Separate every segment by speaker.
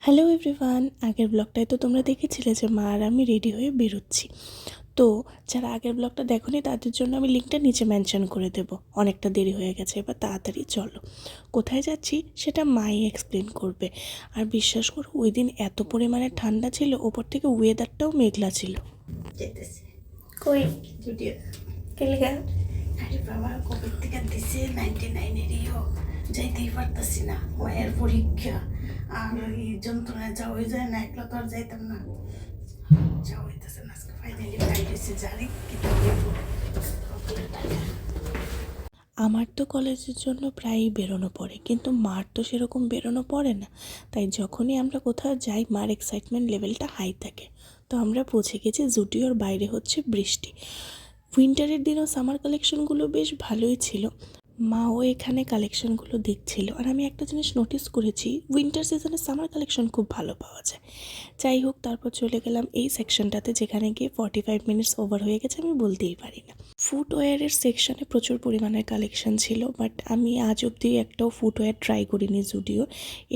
Speaker 1: Hello everyone, আগের ব্লগটায় তো তোমরা দেখেছিলে যে মা আর আমি রেডি হয়ে বেরোচ্ছি। তো যারা আগের ব্লগটা দেখোনি তাদের জন্য আমি লিঙ্কটা নিচে মেনশন করে দেবো। অনেকটা দেরি হয়ে গেছে, এবার তাড়াতাড়ি চলো। কোথায় যাচ্ছি সেটা মাই এক্সপ্লেন করবে। আর বিশ্বাস করো, ওই দিন এত পরিমাণে ঠান্ডা ছিল, ওপর থেকে ওয়েদারটাও মেঘলা ছিল।
Speaker 2: যেতেছে
Speaker 1: কই
Speaker 2: ভিডিও।
Speaker 1: কেলেগা
Speaker 2: আরে বাবা, কোভিড থেকে দিছে 99-এরইও যাইতেই পারতাছি না, মায়ের পরীক্ষা আর এই যন্ত্রণায় যাওয়া হয়ে যায় না, একলা তো আর যাইতাম না, যাওয়া হইতেছে না। আজকে ফাইনালি বাইরেছে, জানি কিন্তু
Speaker 1: আমার তো কলেজের জন্য প্রায়ই বেরোনো পড়ে, কিন্তু মার তো সেরকম বেরোনো পড়ে না। তাই যখনই আমরা কোথাও যাই মার এক্সাইটমেন্ট লেভেলটা হাই থাকে। তো আমরা পৌঁছে গেছি জুডিওর বাইরে, হচ্ছে বৃষ্টি। উইন্টারের দিনও সামার কালেকশনগুলো বেশ ভালোই ছিল। মাও এখানে কালেকশনগুলো দেখছিল, আর আমি একটা জিনিস নোটিস করেছি, উইন্টার সিজনে সামার কালেকশন খুব ভালো পাওয়া যায়। যাই হোক, তারপর চলে গেলাম এই সেকশনটাতে, যেখানে গিয়ে 45 মিনিটস ওভার হয়ে গেছে আমি বলতেই পারি না। ফুটওয়্যারের সেকশনে প্রচুর পরিমাণে কালেকশন ছিল, বাট আমি আজ অবধি একটাও ফুটওয়্যার ট্রাই করিনি জুডিও।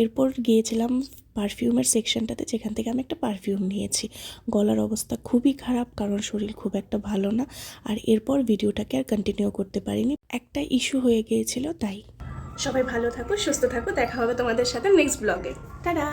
Speaker 1: এরপর গিয়েছিলাম পারফিউমের সেকশনটাতে, যেখান থেকে আমি একটা পারফিউম নিয়েছি। গলার অবস্থা খুবই খারাপ, কারণ শরীর খুব একটা ভালো না। আর এরপর ভিডিওটাকে আর কন্টিনিউ করতে পারিনি, একটা ইস্যু হয়ে গিয়েছিল তাই।
Speaker 3: সবাই ভালো থাকো, সুস্থ থাকো, দেখা হবে তোমাদের সাথে নেক্সট ব্লগে। টাটা।